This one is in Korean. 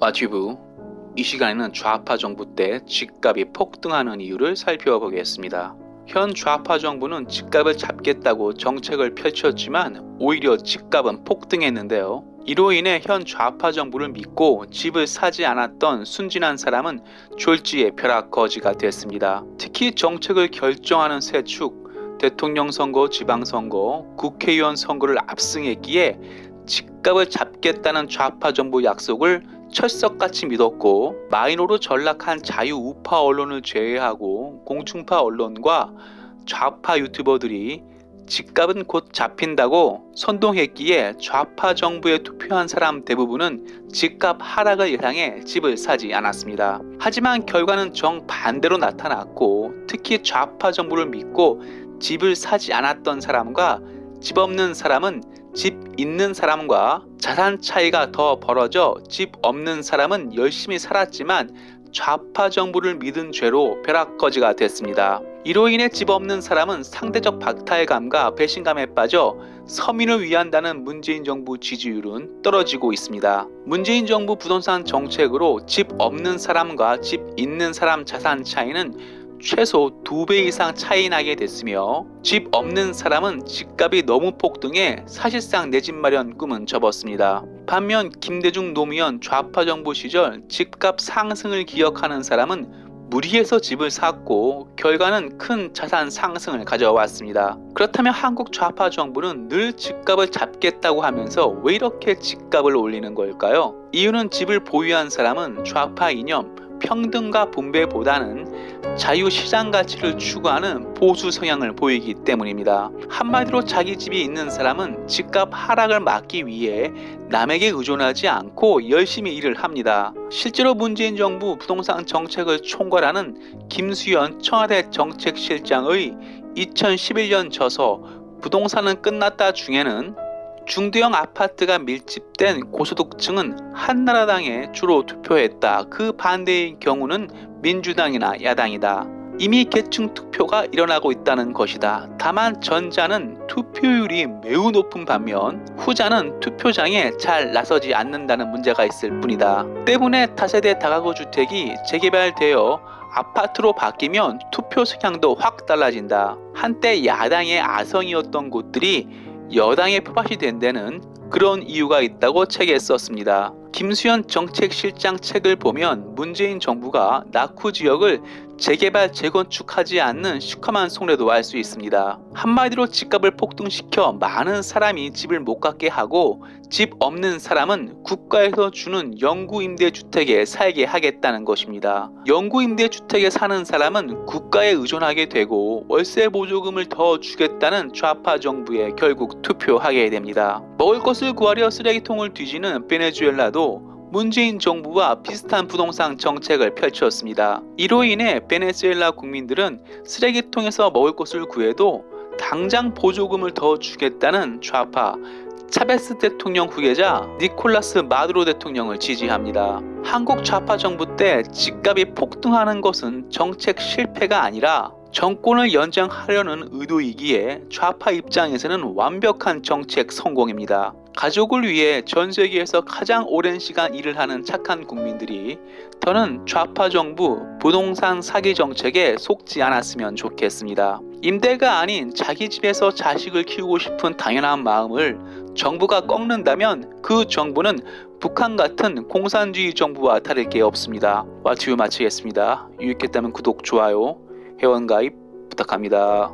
와튜브, 이 시간에는 좌파 정부 때 집값이 폭등하는 이유를 살펴보겠습니다. 현 좌파 정부는 집값을 잡겠다고 정책을 펼쳤지만 오히려 집값은 폭등했는데요. 이로 인해 현 좌파 정부를 믿고 집을 사지 않았던 순진한 사람은 졸지에 벼락거지가 됐습니다. 특히 정책을 결정하는 세 축, 대통령 선거, 지방선거, 국회의원 선거를 압승했기에 집값을 잡겠다는 좌파 정부 약속을 철석같이 믿었고, 마이너로 전락한 자유우파 언론을 제외하고 공중파 언론과 좌파 유튜버들이 집값은 곧 잡힌다고 선동했기에 좌파 정부에 투표한 사람 대부분은 집값 하락을 예상해 집을 사지 않았습니다. 하지만 결과는 정반대로 나타났고, 특히 좌파 정부를 믿고 집을 사지 않았던 사람과 집 없는 사람은 집 있는 사람과 자산 차이가 더 벌어져 집 없는 사람은 열심히 살았지만 좌파 정부를 믿은 죄로 벼락거지가 됐습니다. 이로 인해 집 없는 사람은 상대적 박탈감과 배신감에 빠져 서민을 위한다는 문재인 정부 지지율은 떨어지고 있습니다. 문재인 정부 부동산 정책으로 집 없는 사람과 집 있는 사람 자산 차이는 최소 2배 이상 차이 나게 됐으며, 집 없는 사람은 집값이 너무 폭등해 사실상 내 집 마련 꿈은 접었습니다. 반면 김대중 노무현 좌파 정부 시절 집값 상승을 기억하는 사람은 무리해서 집을 샀고 결과는 큰 자산 상승을 가져왔습니다. 그렇다면 한국 좌파 정부는 늘 집값을 잡겠다고 하면서 왜 이렇게 집값을 올리는 걸까요? 이유는 집을 보유한 사람은 좌파 이념, 평등과 분배보다는 자유시장 가치를 추구하는 보수 성향을 보이기 때문입니다. 한마디로 자기 집이 있는 사람은 집값 하락을 막기 위해 남에게 의존하지 않고 열심히 일을 합니다. 실제로 문재인 정부 부동산 정책을 총괄하는 김수현 청와대 정책실장의 2011년 저서 부동산은 끝났다 중에는 중대형 아파트가 밀집된 고소득층은 한나라당에 주로 투표했다. 그 반대의 경우는 민주당이나 야당이다. 이미 계층 투표가 일어나고 있다는 것이다. 다만 전자는 투표율이 매우 높은 반면 후자는 투표장에 잘 나서지 않는다는 문제가 있을 뿐이다. 때문에 다세대 다가구 주택이 재개발되어 아파트로 바뀌면 투표 성향도 확 달라진다. 한때 야당의 아성이었던 곳들이 여당의 표밭이 된 데는 그런 이유가 있다고 책에 썼습니다. 김수현 정책실장 책을 보면 문재인 정부가 낙후 지역을 재개발, 재건축하지 않는 시커먼 속내도 알 수 있습니다. 한마디로 집값을 폭등시켜 많은 사람이 집을 못 갖게 하고 집 없는 사람은 국가에서 주는 영구임대주택에 살게 하겠다는 것입니다. 영구임대주택에 사는 사람은 국가에 의존하게 되고 월세 보조금을 더 주겠다는 좌파 정부에 결국 투표하게 됩니다. 먹을 것을 구하려 쓰레기통을 뒤지는 베네수엘라도 문재인 정부와 비슷한 부동산 정책을 펼쳤습니다. 이로 인해 베네수엘라 국민들은 쓰레기통에서 먹을 것을 구해도 당장 보조금을 더 주겠다는 좌파 차베스 대통령 후계자 니콜라스 마두로 대통령을 지지합니다. 한국 좌파 정부 때 집값이 폭등하는 것은 정책 실패가 아니라 정권을 연장하려는 의도이기에 좌파 입장에서는 완벽한 정책 성공입니다. 가족을 위해 전 세계에서 가장 오랜 시간 일을 하는 착한 국민들이 더는 좌파 정부 부동산 사기 정책에 속지 않았으면 좋겠습니다. 임대가 아닌 자기 집에서 자식을 키우고 싶은 당연한 마음을 정부가 꺾는다면 그 정부는 북한 같은 공산주의 정부와 다를 게 없습니다. 와튜브 마치겠습니다. 유익했다면 구독, 좋아요, 회원가입 부탁합니다.